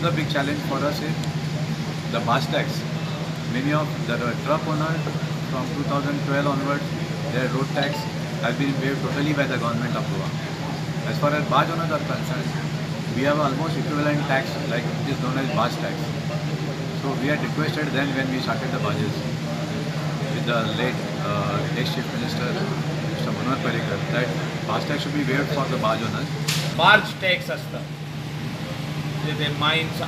another big challenge for us is the bus tax. Many of the truck owners from 2012 onwards, their road tax has been waived totally by the government of Goa. As far as barge owners are concerned, we have almost equivalent tax like it is known as barge tax. So we had requested then when we started the barges with the late ex-chief minister Mr. Manohar Parrikar that barge tax should be waived for the barge owners. Barge tax आसता ते mines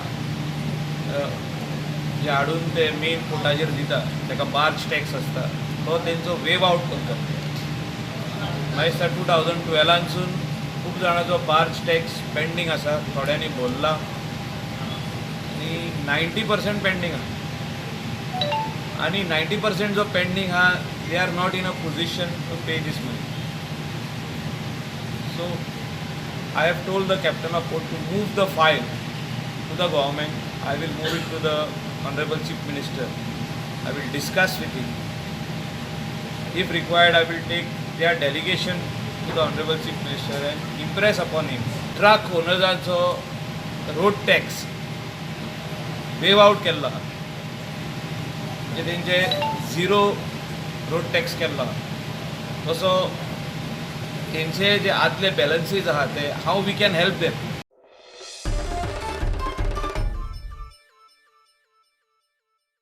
जे हाडून ते main पोर्टाचेर दिता ताका barge tax आसता तो तेंचो wave out करता मागीर दिसता 2012सून खूब जाणांचो बार्ज टॅक्स पेंडींग आसा थोड्यांनी भरला आनी 90% पेंडींग आहा आनी 90% जो पेंडींग आहा they are not in a position to pay these money. So I have told the captain of port to move the file to the government. I will move it to the Honorable Chief Minister. I will discuss with him. If required, I will take their delegation to the Honorable Chief Minister and impress upon him. Truck owners road tax waive out केल्लो आहा. म्हणजे तेंचे zero road tax केल्लो आहा. तसो तेंचे जे आदले balances आहा ते how we can help them.